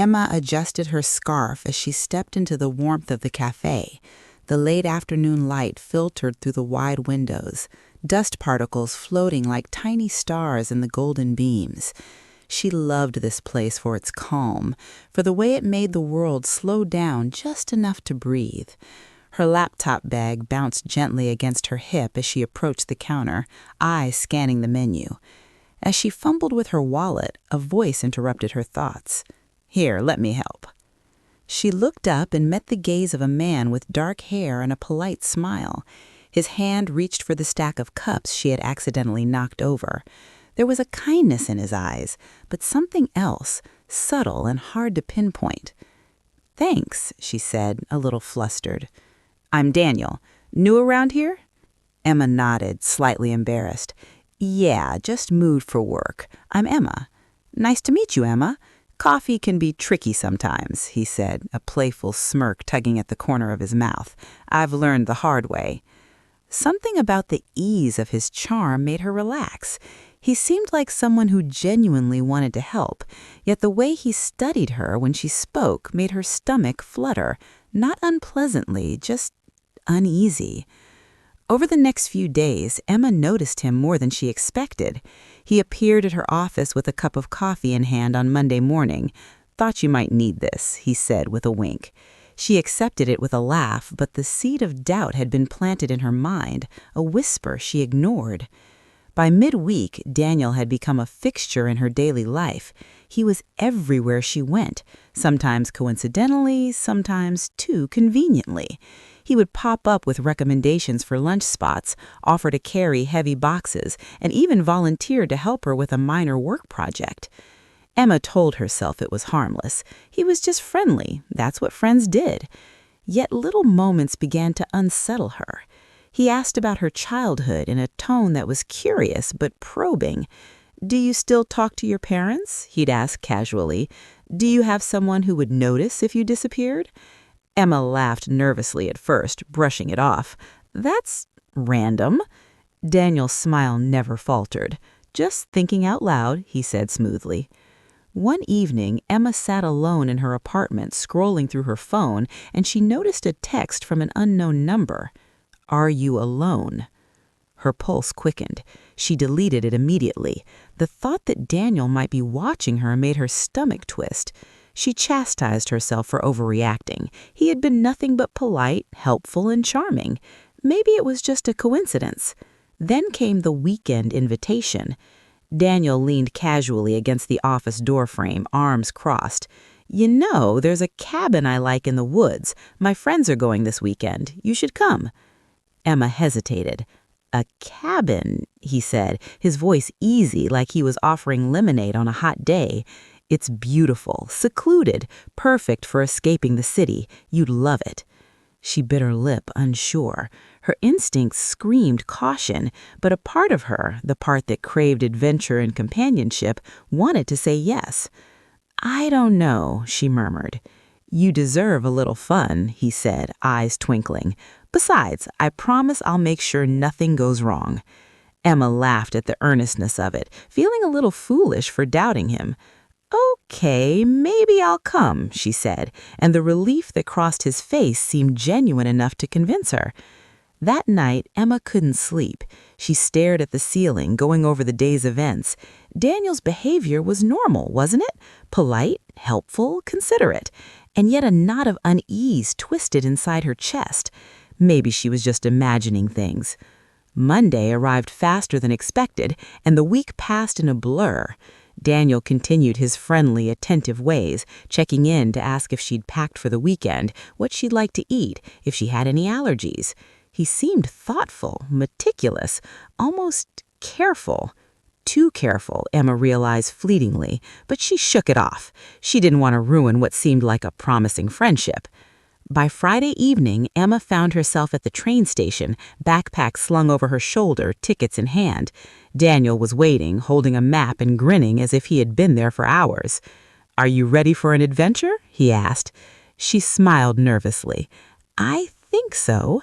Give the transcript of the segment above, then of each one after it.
Emma adjusted her scarf as she stepped into the warmth of the cafe. The late afternoon light filtered through the wide windows, dust particles floating like tiny stars in the golden beams. She loved this place for its calm, for the way it made the world slow down just enough to breathe. Her laptop bag bounced gently against her hip as she approached the counter, eyes scanning the menu. As she fumbled with her wallet, a voice interrupted her thoughts. "Here, let me help." She looked up and met the gaze of a man with dark hair and a polite smile. His hand reached for the stack of cups she had accidentally knocked over. There was a kindness in his eyes, but something else, subtle and hard to pinpoint. "Thanks," she said, a little flustered. "I'm Daniel. New around here?" Emma nodded, slightly embarrassed. "Yeah, just moved for work. I'm Emma." "Nice to meet you, Emma. Coffee can be tricky sometimes," he said, a playful smirk tugging at the corner of his mouth. "I've learned the hard way." Something about the ease of his charm made her relax. He seemed like someone who genuinely wanted to help, yet the way he studied her when she spoke made her stomach flutter, not unpleasantly, just uneasy. Over the next few days, Emma noticed him more than she expected. He appeared at her office with a cup of coffee in hand on Monday morning. "Thought you might need this," he said with a wink. She accepted it with a laugh, but the seed of doubt had been planted in her mind, a whisper she ignored. By midweek, Daniel had become a fixture in her daily life. He was everywhere she went, sometimes coincidentally, sometimes too conveniently. He would pop up with recommendations for lunch spots, offer to carry heavy boxes, and even volunteer to help her with a minor work project. Emma told herself it was harmless. He was just friendly. That's what friends did. Yet little moments began to unsettle her. He asked about her childhood in a tone that was curious but probing. "Do you still talk to your parents?" he'd ask casually. "Do you have someone who would notice if you disappeared?" Emma laughed nervously at first, brushing it off. "That's random." Daniel's smile never faltered. "Just thinking out loud," he said smoothly. One evening, Emma sat alone in her apartment, scrolling through her phone, and she noticed a text from an unknown number. "Are you alone?" Her pulse quickened. She deleted it immediately. The thought that Daniel might be watching her made her stomach twist. She chastised herself for overreacting. He had been nothing but polite, helpful, and charming. Maybe it was just a coincidence. Then came the weekend invitation. Daniel leaned casually against the office doorframe, arms crossed. "You know, there's a cabin I like in the woods. My friends are going this weekend. You should come." Emma hesitated. "A cabin," he said, his voice easy like he was offering lemonade on a hot day. "It's beautiful, secluded, perfect for escaping the city. You'd love it." She bit her lip, unsure. Her instincts screamed caution, but a part of her, the part that craved adventure and companionship, wanted to say yes. "I don't know," she murmured. "You deserve a little fun," he said, eyes twinkling. "Besides, I promise I'll make sure nothing goes wrong." Emma laughed at the earnestness of it, feeling a little foolish for doubting him. "Okay, maybe I'll come," she said, and the relief that crossed his face seemed genuine enough to convince her. That night, Emma couldn't sleep. She stared at the ceiling, going over the day's events. Daniel's behavior was normal, wasn't it? Polite, helpful, considerate. And yet a knot of unease twisted inside her chest. Maybe she was just imagining things. Monday arrived faster than expected, and the week passed in a blur. Daniel continued his friendly, attentive ways, checking in to ask if she'd packed for the weekend, what she'd like to eat, if she had any allergies. He seemed thoughtful, meticulous, almost careful. Too careful, Emma realized fleetingly, but she shook it off. She didn't want to ruin what seemed like a promising friendship. By Friday evening, Emma found herself at the train station, backpack slung over her shoulder, tickets in hand. Daniel was waiting, holding a map and grinning as if he had been there for hours. "Are you ready for an adventure?" he asked. She smiled nervously. "I think so."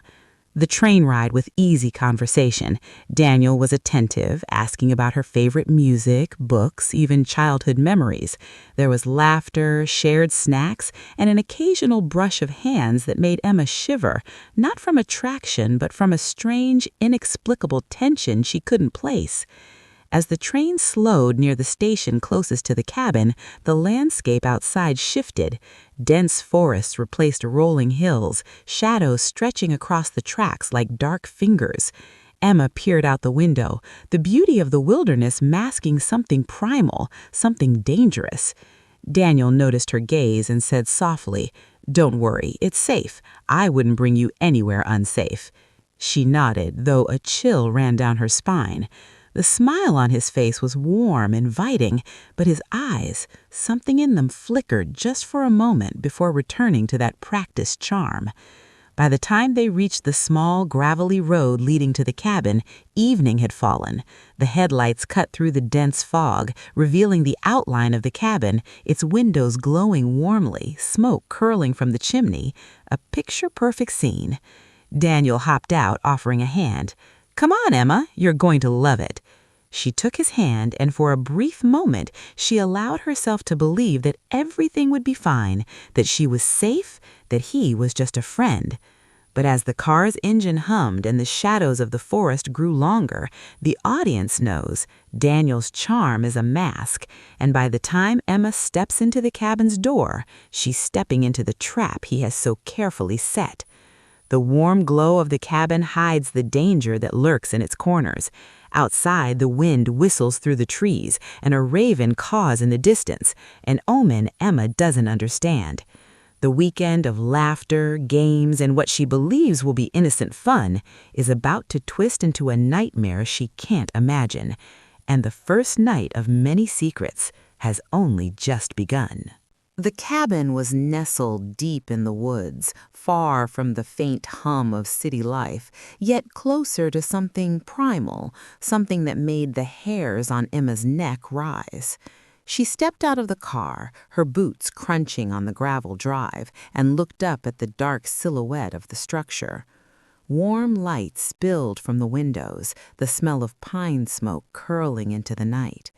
the train ride with easy conversation. Daniel was attentive, asking about her favorite music, books, even childhood memories. There was laughter, shared snacks, and an occasional brush of hands that made Emma shiver, not from attraction, but from a strange, inexplicable tension she couldn't place. As the train slowed near the station closest to the cabin, the landscape outside shifted. Dense forests replaced rolling hills, shadows stretching across the tracks like dark fingers. Emma peered out the window, the beauty of the wilderness masking something primal, something dangerous. Daniel noticed her gaze and said softly, "Don't worry, it's safe. I wouldn't bring you anywhere unsafe." She nodded, though a chill ran down her spine. The smile on his face was warm, inviting, but his eyes, something in them flickered just for a moment before returning to that practiced charm. By the time they reached the small, gravelly road leading to the cabin, evening had fallen. The headlights cut through the dense fog, revealing the outline of the cabin, its windows glowing warmly, smoke curling from the chimney, a picture-perfect scene. Daniel hopped out, offering a hand. "Come on, Emma, you're going to love it." She took his hand, and for a brief moment, she allowed herself to believe that everything would be fine, that she was safe, that he was just a friend. But as the car's engine hummed and the shadows of the forest grew longer, the audience knows Daniel's charm is a mask, and by the time Emma steps into the cabin's door, she's stepping into the trap he has so carefully set. The warm glow of the cabin hides the danger that lurks in its corners. Outside, the wind whistles through the trees, and a raven caws in the distance, an omen Emma doesn't understand. The weekend of laughter, games, and what she believes will be innocent fun is about to twist into a nightmare she can't imagine. And the first night of many secrets has only just begun. The cabin was nestled deep in the woods, far from the faint hum of city life, yet closer to something primal, something that made the hairs on Emma's neck rise. She stepped out of the car, her boots crunching on the gravel drive, and looked up at the dark silhouette of the structure. Warm light spilled from the windows, the smell of pine smoke curling into the night.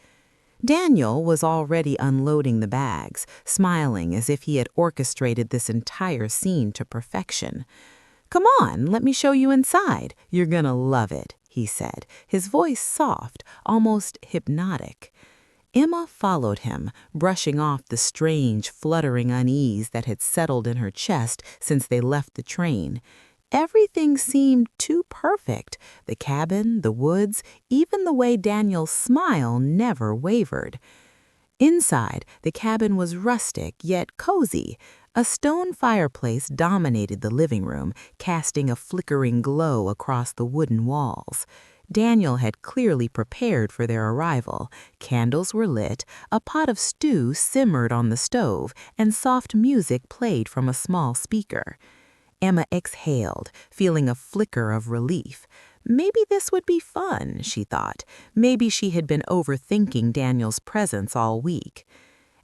Daniel was already unloading the bags, smiling as if he had orchestrated this entire scene to perfection. "Come on, let me show you inside. You're gonna love it," he said, his voice soft, almost hypnotic. Emma followed him, brushing off the strange, fluttering unease that had settled in her chest since they left the train. Everything seemed too perfect. The cabin, the woods, even the way Daniel's smile never wavered. Inside, the cabin was rustic yet cozy. A stone fireplace dominated the living room, casting a flickering glow across the wooden walls. Daniel had clearly prepared for their arrival. Candles were lit, a pot of stew simmered on the stove, and soft music played from a small speaker. Emma exhaled, feeling a flicker of relief. Maybe this would be fun, she thought. Maybe she had been overthinking Daniel's presence all week.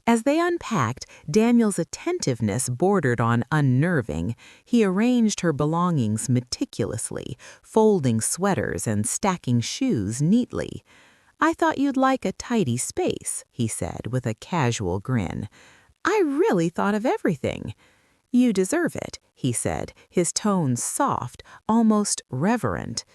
As they unpacked, Daniel's attentiveness bordered on unnerving. He arranged her belongings meticulously, folding sweaters and stacking shoes neatly. "I thought you'd like a tidy space," he said with a casual grin. "I really thought of everything." "You deserve it," he said, his tone soft, almost reverent.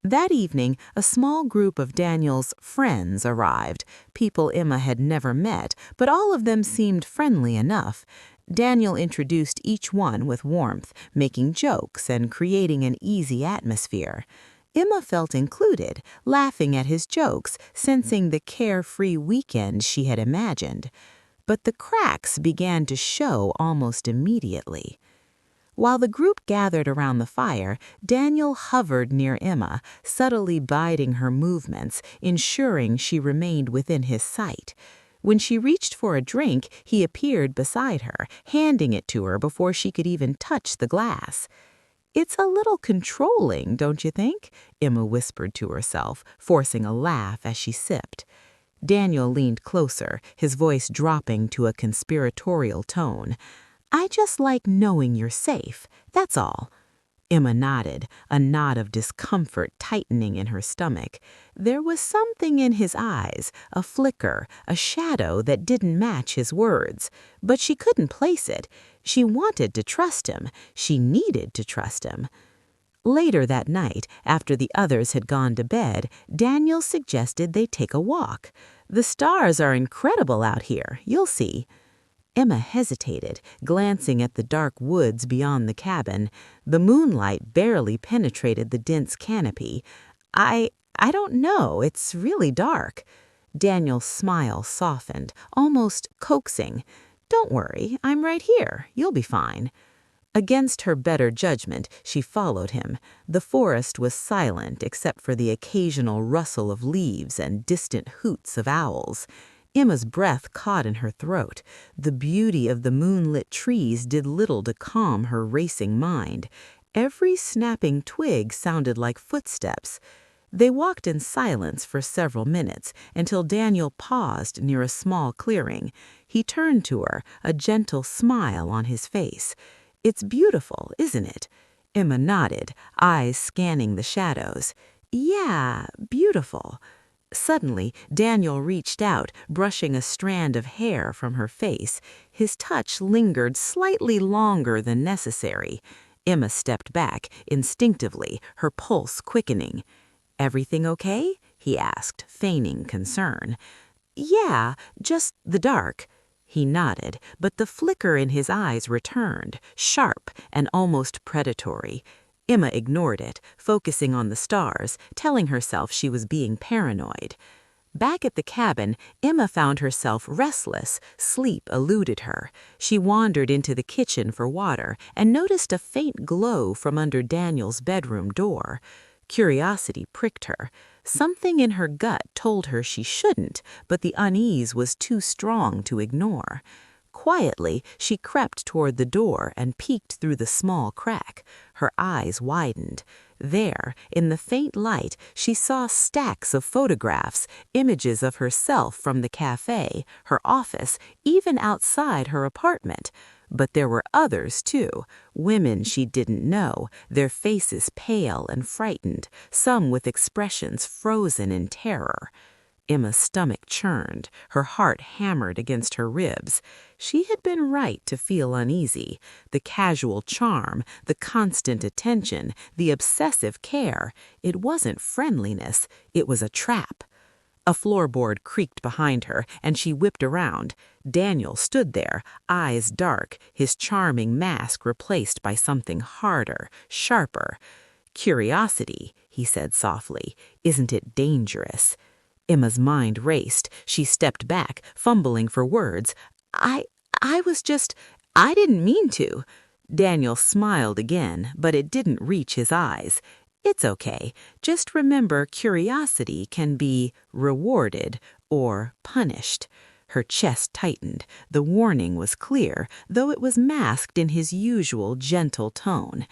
That evening, a small group of Daniel's friends arrived, people Emma had never met, but all of them seemed friendly enough. Daniel introduced each one with warmth, making jokes and creating an easy atmosphere. Emma felt included, laughing at his jokes, sensing the carefree weekend she had imagined. But the cracks began to show almost immediately. While the group gathered around the fire, Daniel hovered near Emma, subtly biding her movements, ensuring she remained within his sight. When she reached for a drink, he appeared beside her, handing it to her before she could even touch the glass. "It's a little controlling, don't you think?" Emma whispered to herself, forcing a laugh as she sipped. Daniel leaned closer, his voice dropping to a conspiratorial tone. "I just like knowing you're safe, that's all." Emma nodded, a knot of discomfort tightening in her stomach. There was something in his eyes, a flicker, a shadow that didn't match his words. But she couldn't place it. She wanted to trust him. She needed to trust him. Later that night, after the others had gone to bed, Daniel suggested they take a walk. "The stars are incredible out here, you'll see." Emma hesitated, glancing at the dark woods beyond the cabin. The moonlight barely penetrated the dense canopy. I don't know, it's really dark." Daniel's smile softened, almost coaxing. "Don't worry, I'm right here. You'll be fine." Against her better judgment, she followed him. The forest was silent except for the occasional rustle of leaves and distant hoots of owls. Emma's breath caught in her throat. The beauty of the moonlit trees did little to calm her racing mind. Every snapping twig sounded like footsteps. They walked in silence for several minutes until Daniel paused near a small clearing. He turned to her, a gentle smile on his face. "It's beautiful, isn't it?" Emma nodded, eyes scanning the shadows. "Yeah, beautiful." Suddenly, Daniel reached out, brushing a strand of hair from her face. His touch lingered slightly longer than necessary. Emma stepped back, instinctively, her pulse quickening. "Everything okay?" he asked, feigning concern. "Yeah, just the dark." He nodded, but the flicker in his eyes returned, sharp and almost predatory. Emma ignored it, focusing on the stars, telling herself she was being paranoid. Back at the cabin, Emma found herself restless. Sleep eluded her. She wandered into the kitchen for water and noticed a faint glow from under Daniel's bedroom door. Curiosity pricked her. Something in her gut told her she shouldn't, but the unease was too strong to ignore. Quietly, she crept toward the door and peeked through the small crack. Her eyes widened. There, in the faint light, she saw stacks of photographs, images of herself from the cafe, her office, even outside her apartment. But there were others, too, women she didn't know, their faces pale and frightened, some with expressions frozen in terror. Emma's stomach churned, her heart hammered against her ribs. She had been right to feel uneasy. The casual charm, the constant attention, the obsessive care. It wasn't friendliness, it was a trap. A floorboard creaked behind her, and she whipped around. Daniel stood there, eyes dark, his charming mask replaced by something harder, sharper. "Curiosity," he said softly. "Isn't it dangerous?" Emma's mind raced. She stepped back, fumbling for words. I was just, I didn't mean to." Daniel smiled again, but it didn't reach his eyes. "It's okay. Just remember curiosity can be rewarded or punished." Her chest tightened. The warning was clear, though it was masked in his usual gentle tone.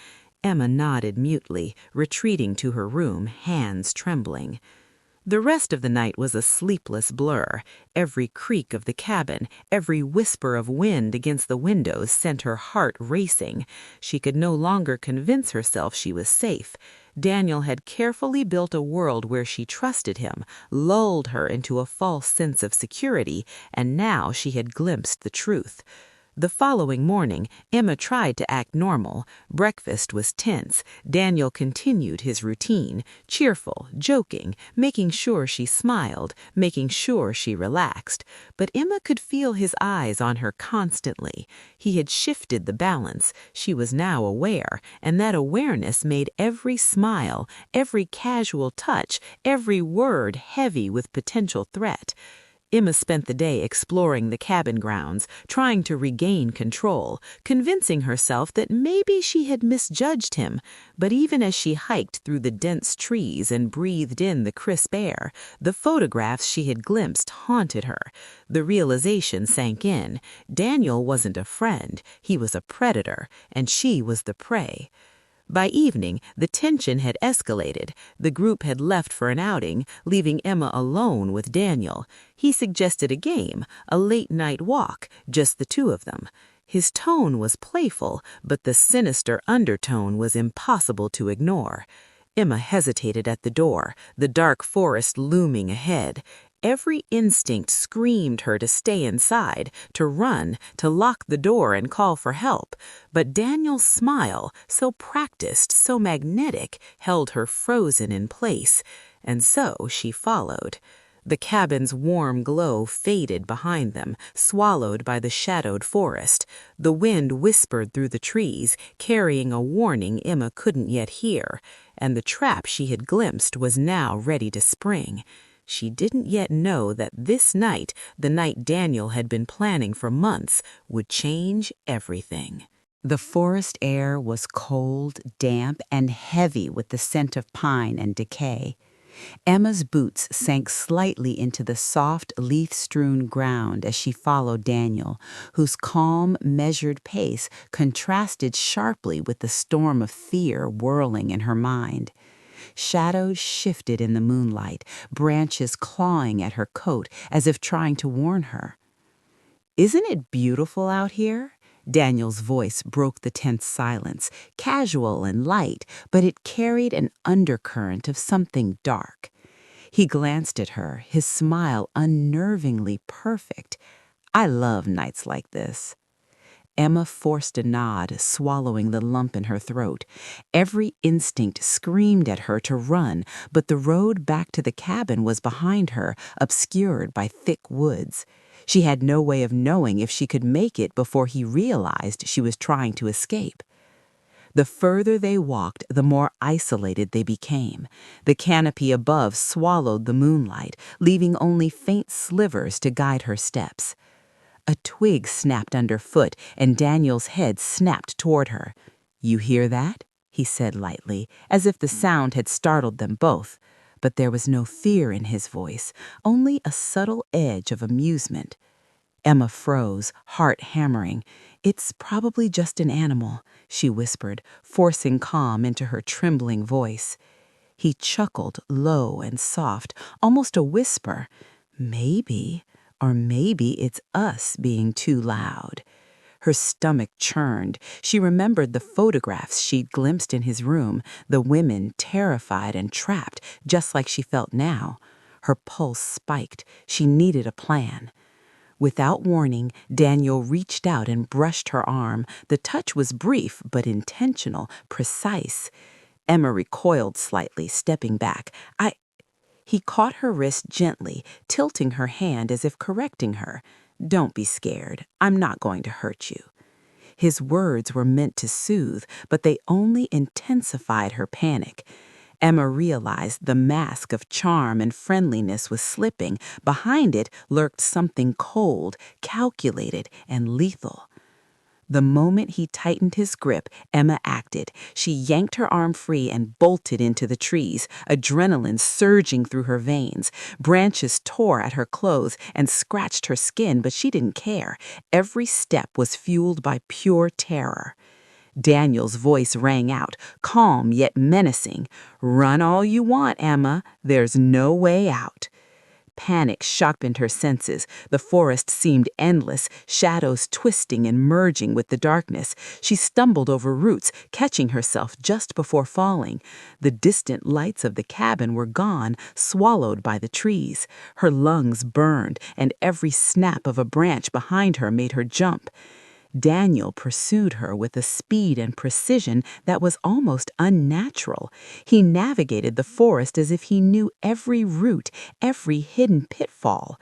Emma nodded mutely, retreating to her room, hands trembling. The rest of the night was a sleepless blur. Every creak of the cabin, every whisper of wind against the windows sent her heart racing. She could no longer convince herself she was safe. Daniel had carefully built a world where she trusted him, lulled her into a false sense of security, and now she had glimpsed the truth. The following morning, Emma tried to act normal. Breakfast was tense. Daniel continued his routine, cheerful, joking, making sure she smiled, making sure she relaxed. But Emma could feel his eyes on her constantly. He had shifted the balance. She was now aware, and that awareness made every smile, every casual touch, every word heavy with potential threat. Emma spent the day exploring the cabin grounds, trying to regain control, convincing herself that maybe she had misjudged him. But even as she hiked through the dense trees and breathed in the crisp air, the photographs she had glimpsed haunted her. The realization sank in. Daniel wasn't a friend, he was a predator, and she was the prey. By evening, the tension had escalated. The group had left for an outing, leaving Emma alone with Daniel. He suggested a game, a late-night walk, just the two of them. His tone was playful, but the sinister undertone was impossible to ignore. Emma hesitated at the door, the dark forest looming ahead. Every instinct screamed her to stay inside, to run, to lock the door and call for help. But Daniel's smile, so practiced, so magnetic, held her frozen in place. And so she followed. The cabin's warm glow faded behind them, swallowed by the shadowed forest. The wind whispered through the trees, carrying a warning Emma couldn't yet hear. And the trap she had glimpsed was now ready to spring. She didn't yet know that this night, the night Daniel had been planning for months, would change everything. The forest air was cold, damp, and heavy with the scent of pine and decay. Emma's boots sank slightly into the soft, leaf-strewn ground as she followed Daniel, whose calm, measured pace contrasted sharply with the storm of fear whirling in her mind. Shadows shifted in the moonlight, branches clawing at her coat as if trying to warn her. "Isn't it beautiful out here?" Daniel's voice broke the tense silence, casual and light, but it carried an undercurrent of something dark. He glanced at her, his smile unnervingly perfect. "I love nights like this." Emma forced a nod, swallowing the lump in her throat. Every instinct screamed at her to run, but the road back to the cabin was behind her, obscured by thick woods. She had no way of knowing if she could make it before he realized she was trying to escape. The further they walked, the more isolated they became. The canopy above swallowed the moonlight, leaving only faint slivers to guide her steps. A twig snapped underfoot, and Daniel's head snapped toward her. "You hear that?" he said lightly, as if the sound had startled them both. But there was no fear in his voice, only a subtle edge of amusement. Emma froze, heart hammering. "It's probably just an animal," she whispered, forcing calm into her trembling voice. He chuckled, low and soft, almost a whisper. "Maybe, or maybe it's us being too loud." Her stomach churned. She remembered the photographs she'd glimpsed in his room, the women terrified and trapped, just like she felt now. Her pulse spiked. She needed a plan. Without warning, Daniel reached out and brushed her arm. The touch was brief, but intentional, precise. Emma recoiled slightly, stepping back. He caught her wrist gently, tilting her hand as if correcting her. "Don't be scared. I'm not going to hurt you." His words were meant to soothe, but they only intensified her panic. Emma realized the mask of charm and friendliness was slipping. Behind it lurked something cold, calculated, and lethal. The moment he tightened his grip, Emma acted. She yanked her arm free and bolted into the trees, adrenaline surging through her veins. Branches tore at her clothes and scratched her skin, but she didn't care. Every step was fueled by pure terror. Daniel's voice rang out, calm yet menacing. "Run all you want, Emma. There's no way out." Panic sharpened her senses. The forest seemed endless, shadows twisting and merging with the darkness. She stumbled over roots, catching herself just before falling. The distant lights of the cabin were gone, swallowed by the trees. Her lungs burned, and every snap of a branch behind her made her jump. Daniel pursued her with a speed and precision that was almost unnatural. He navigated the forest as if he knew every route, every hidden pitfall.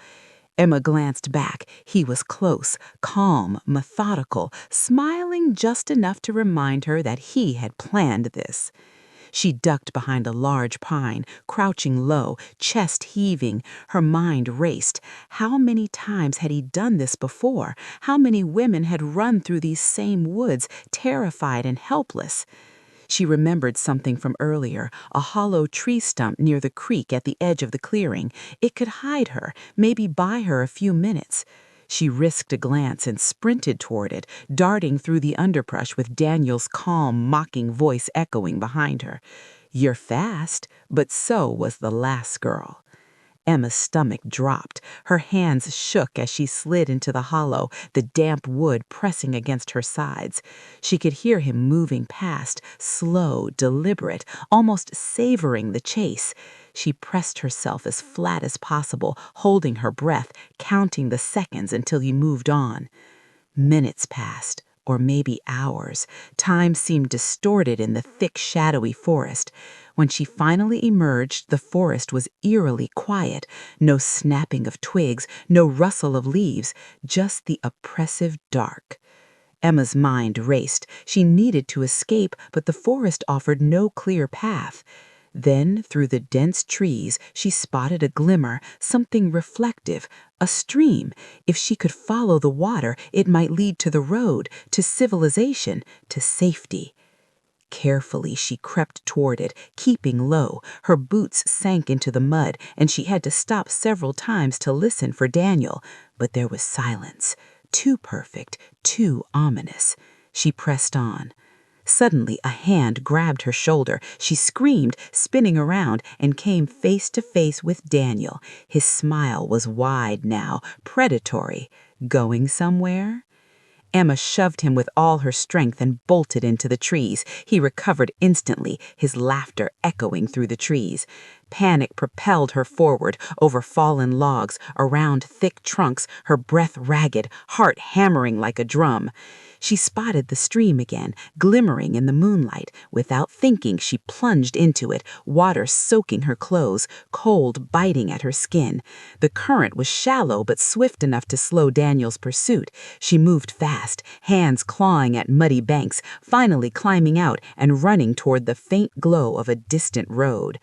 Emma glanced back. He was close, calm, methodical, smiling just enough to remind her that he had planned this. She ducked behind a large pine, crouching low, chest heaving. Her mind raced. How many times had he done this before? How many women had run through these same woods, terrified and helpless? She remembered something from earlier, a hollow tree stump near the creek at the edge of the clearing. It could hide her, maybe buy her a few minutes. She risked a glance and sprinted toward it, darting through the underbrush with Daniel's calm, mocking voice echoing behind her. "You're fast," but so was the last girl. Emma's stomach dropped. Her hands shook as she slid into the hollow, the damp wood pressing against her sides. She could hear him moving past, slow, deliberate, almost savoring the chase. She pressed herself as flat as possible, holding her breath, counting the seconds until he moved on. Minutes passed, or maybe hours. Time seemed distorted in the thick, shadowy forest. When she finally emerged, the forest was eerily quiet. No snapping of twigs, no rustle of leaves, just the oppressive dark. Emma's mind raced. She needed to escape, but the forest offered no clear path. Then, through the dense trees, she spotted a glimmer, something reflective, a stream. If she could follow the water, it might lead to the road, to civilization, to safety. Carefully, she crept toward it, keeping low. Her boots sank into the mud, and she had to stop several times to listen for Daniel. But there was silence, too perfect, too ominous. She pressed on. Suddenly, a hand grabbed her shoulder. She screamed, spinning around, and came face to face with Daniel. His smile was wide now, predatory. Going somewhere? Emma shoved him with all her strength and bolted into the trees. He recovered instantly, his laughter echoing through the trees. Panic propelled her forward, over fallen logs, around thick trunks, her breath ragged, heart hammering like a drum. She spotted the stream again, glimmering in the moonlight. Without thinking, she plunged into it, water soaking her clothes, cold biting at her skin. The current was shallow but swift enough to slow Daniel's pursuit. She moved fast, hands clawing at muddy banks, finally climbing out and running toward the faint glow of a distant road.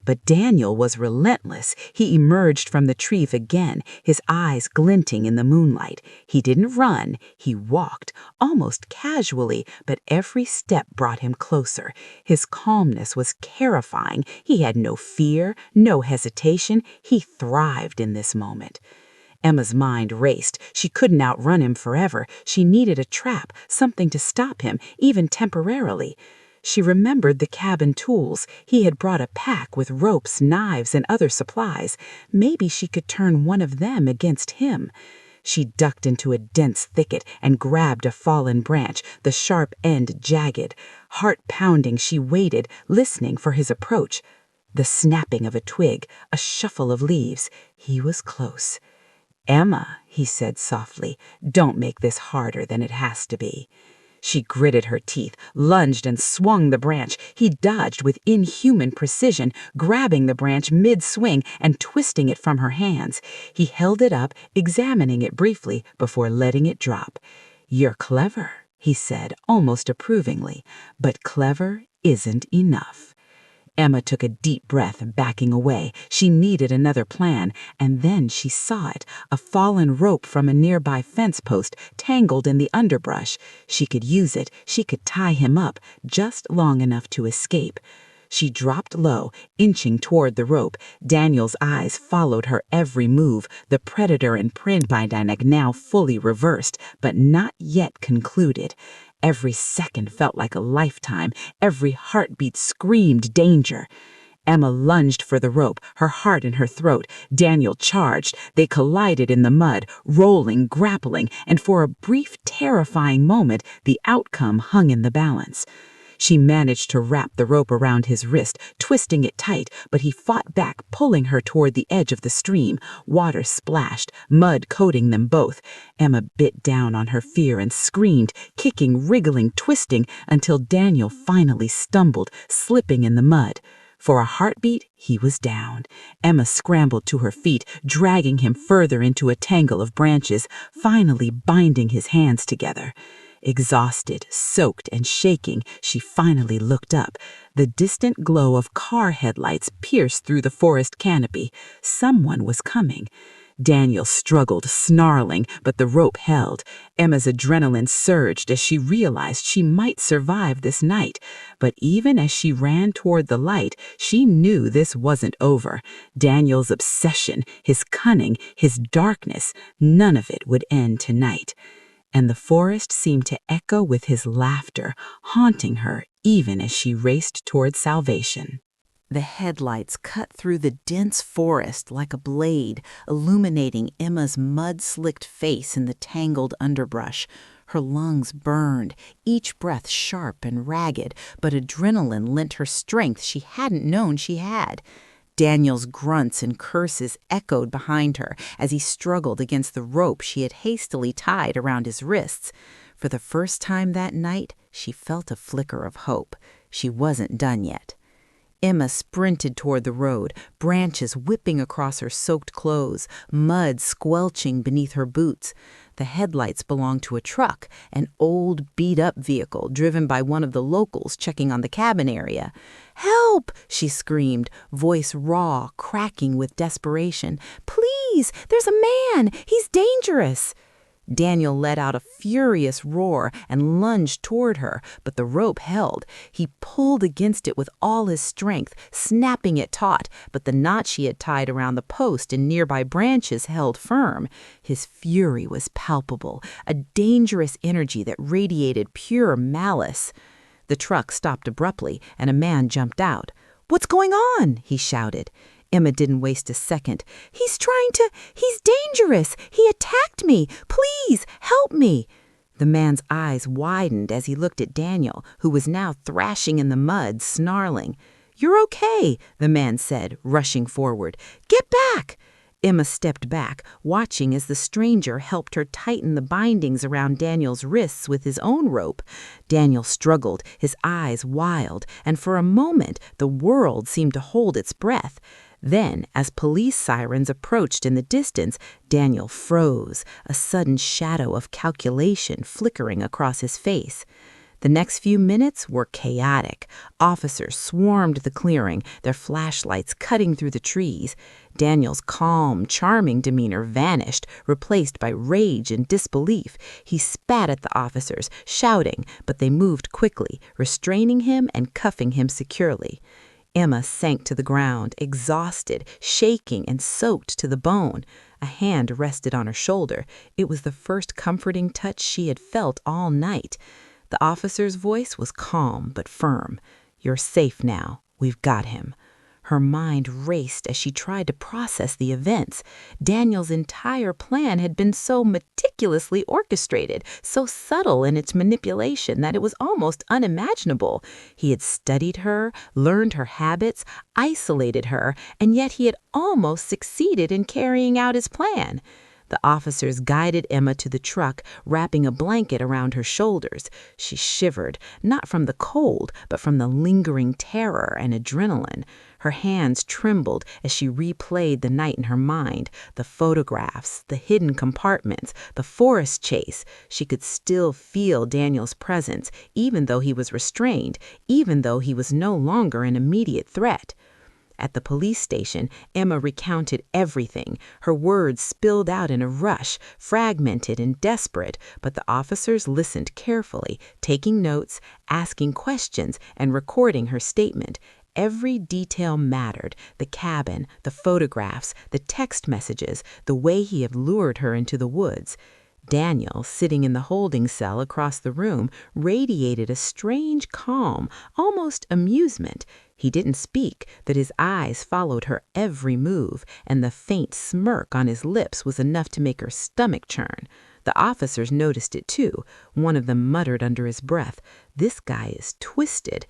But Daniel was relentless. He emerged from the tree again, his eyes glinting in the moonlight. He didn't run, he walked, almost casually, but every step brought him closer. His calmness was terrifying. He had no fear, no hesitation. He thrived in this moment. Emma's mind raced. She couldn't outrun him forever. She needed a trap, something to stop him, even temporarily. She remembered the cabin tools. He had brought a pack with ropes, knives, and other supplies. Maybe she could turn one of them against him. She ducked into a dense thicket and grabbed a fallen branch, the sharp end jagged. Heart pounding, she waited, listening for his approach. The snapping of a twig, a shuffle of leaves. He was close. "Emma," he said softly, "don't make this harder than it has to be." She gritted her teeth, lunged and swung the branch. He dodged with inhuman precision, grabbing the branch mid-swing and twisting it from her hands. He held it up, examining it briefly before letting it drop. "You're clever," he said, almost approvingly, "but clever isn't enough." Emma took a deep breath, backing away. She needed another plan, and then she saw it, a fallen rope from a nearby fence post, tangled in the underbrush. She could use it. She could tie him up, just long enough to escape. She dropped low, inching toward the rope. Daniel's eyes followed her every move, the predator and prey dynamic now fully reversed, but not yet concluded. Every second felt like a lifetime. Every heartbeat screamed danger. Emma lunged for the rope, her heart in her throat. Daniel charged. They collided in the mud, rolling, grappling, and for a brief, terrifying moment, the outcome hung in the balance. She managed to wrap the rope around his wrist, twisting it tight, but he fought back, pulling her toward the edge of the stream. Water splashed, mud coating them both. Emma bit down on her fear and screamed, kicking, wriggling, twisting, until Daniel finally stumbled, slipping in the mud. For a heartbeat, he was down. Emma scrambled to her feet, dragging him further into a tangle of branches, finally binding his hands together. Exhausted, soaked, and shaking, she finally looked up. The distant glow of car headlights pierced through the forest canopy. Someone was coming. Daniel struggled, snarling, but the rope held. Emma's adrenaline surged as she realized she might survive this night. But even as she ran toward the light, she knew this wasn't over. Daniel's obsession, his cunning, his darkness, none of it would end tonight. And the forest seemed to echo with his laughter, haunting her even as she raced toward salvation. The headlights cut through the dense forest like a blade, illuminating Emma's mud-slicked face in the tangled underbrush. Her lungs burned, each breath sharp and ragged, but adrenaline lent her strength she hadn't known she had. Daniel's grunts and curses echoed behind her as he struggled against the rope she had hastily tied around his wrists. For the first time that night, she felt a flicker of hope. She wasn't done yet. Emma sprinted toward the road, branches whipping across her soaked clothes, mud squelching beneath her boots. The headlights belonged to a truck, an old, beat-up vehicle driven by one of the locals checking on the cabin area. "Help!" she screamed, voice raw, cracking with desperation. "Please! There's a man! He's dangerous!" Daniel let out a furious roar and lunged toward her, but the rope held. He pulled against it with all his strength, snapping it taut, but the knot she had tied around the post and nearby branches held firm. His fury was palpable, a dangerous energy that radiated pure malice. The truck stopped abruptly, and a man jumped out. "What's going on?" he shouted. Emma didn't waste a second. He's dangerous! He attacked me! Please, help me!" The man's eyes widened as he looked at Daniel, who was now thrashing in the mud, snarling. "You're okay," the man said, rushing forward. "Get back!" Emma stepped back, watching as the stranger helped her tighten the bindings around Daniel's wrists with his own rope. Daniel struggled, his eyes wild, and for a moment the world seemed to hold its breath. Then, as police sirens approached in the distance, Daniel froze, a sudden shadow of calculation flickering across his face. The next few minutes were chaotic. Officers swarmed the clearing, their flashlights cutting through the trees. Daniel's calm, charming demeanor vanished, replaced by rage and disbelief. He spat at the officers, shouting, but they moved quickly, restraining him and cuffing him securely. Emma sank to the ground, exhausted, shaking and soaked to the bone. A hand rested on her shoulder. It was the first comforting touch she had felt all night. The officer's voice was calm but firm. "You're safe now. We've got him." Her mind raced as she tried to process the events. Daniel's entire plan had been so meticulously orchestrated, so subtle in its manipulation that it was almost unimaginable. He had studied her, learned her habits, isolated her, and yet he had almost succeeded in carrying out his plan. The officers guided Emma to the truck, wrapping a blanket around her shoulders. She shivered, not from the cold, but from the lingering terror and adrenaline. Her hands trembled as she replayed the night in her mind, the photographs, the hidden compartments, the forest chase. She could still feel Daniel's presence, even though he was restrained, even though he was no longer an immediate threat. At the police station, Emma recounted everything. Her words spilled out in a rush, fragmented and desperate, but the officers listened carefully, taking notes, asking questions, and recording her statement. Every detail mattered: the cabin, the photographs, the text messages, the way he had lured her into the woods. Daniel, sitting in the holding cell across the room, radiated a strange calm, almost amusement. He didn't speak, but his eyes followed her every move, and the faint smirk on his lips was enough to make her stomach churn. The officers noticed it too. One of them muttered under his breath, "This guy is twisted."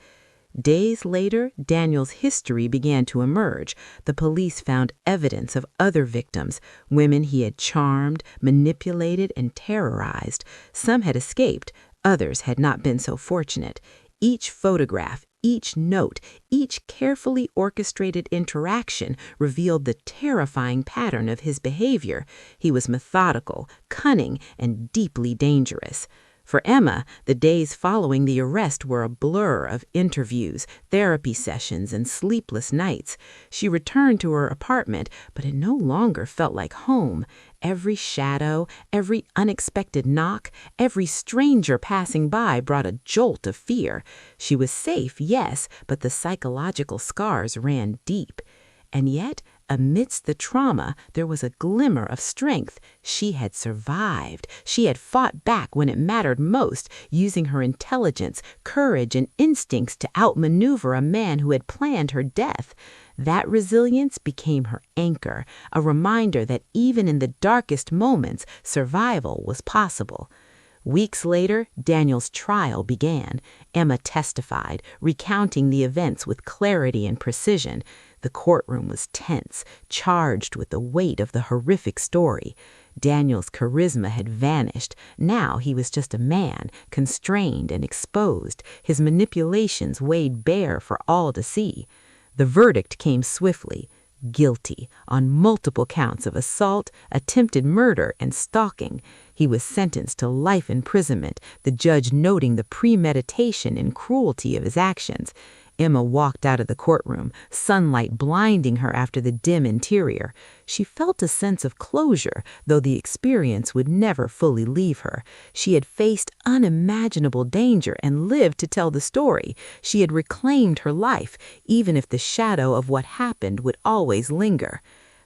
Days later, Daniel's history began to emerge. The police found evidence of other victims, women he had charmed, manipulated, and terrorized. Some had escaped, others had not been so fortunate. Each photograph, each note, each carefully orchestrated interaction revealed the terrifying pattern of his behavior. He was methodical, cunning, and deeply dangerous. For Emma, the days following the arrest were a blur of interviews, therapy sessions, and sleepless nights. She returned to her apartment, but it no longer felt like home. Every shadow, every unexpected knock, every stranger passing by brought a jolt of fear. She was safe, yes, but the psychological scars ran deep. And yet, amidst the trauma, there was a glimmer of strength. She had survived. She had fought back when it mattered most, using her intelligence, courage, and instincts to outmaneuver a man who had planned her death. That resilience became her anchor, a reminder that even in the darkest moments, survival was possible. Weeks later, Daniel's trial began. Emma testified, recounting the events with clarity and precision. The courtroom was tense, charged with the weight of the horrific story. Daniel's charisma had vanished. Now he was just a man, constrained and exposed, his manipulations weighed bare for all to see. The verdict came swiftly. Guilty on multiple counts of assault, attempted murder, and stalking. He was sentenced to life imprisonment, the judge noting the premeditation and cruelty of his actions. Emma walked out of the courtroom, sunlight blinding her after the dim interior. She felt a sense of closure, though the experience would never fully leave her. She had faced unimaginable danger and lived to tell the story. She had reclaimed her life, even if the shadow of what happened would always linger.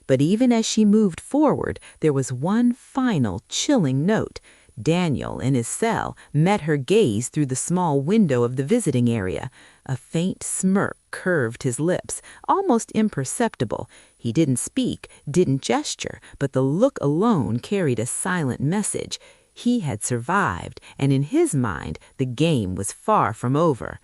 But even as she moved forward, there was one final chilling note. Daniel, in his cell, met her gaze through the small window of the visiting area. A faint smirk curved his lips, almost imperceptible. He didn't speak, didn't gesture, but the look alone carried a silent message. He had survived, and in his mind, the game was far from over.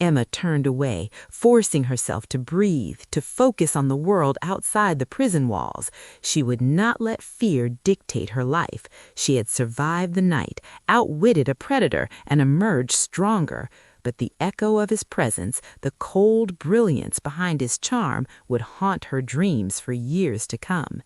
Emma turned away, forcing herself to breathe, to focus on the world outside the prison walls. She would not let fear dictate her life. She had survived the night, outwitted a predator, and emerged stronger. But the echo of his presence, the cold brilliance behind his charm, would haunt her dreams for years to come.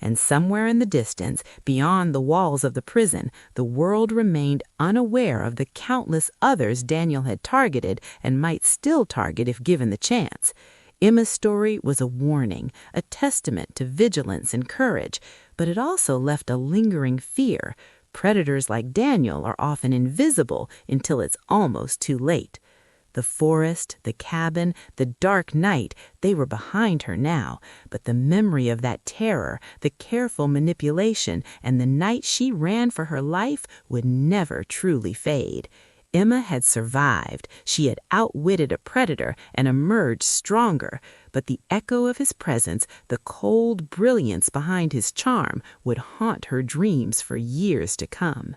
And somewhere in the distance, beyond the walls of the prison, the world remained unaware of the countless others Daniel had targeted and might still target if given the chance. Emma's story was a warning, a testament to vigilance and courage, but it also left a lingering fear. Predators like Daniel are often invisible until it's almost too late. The forest, the cabin, the dark night, they were behind her now, but the memory of that terror, the careful manipulation, and the night she ran for her life would never truly fade. Emma had survived. She had outwitted a predator and emerged stronger, but the echo of his presence, the cold brilliance behind his charm, would haunt her dreams for years to come.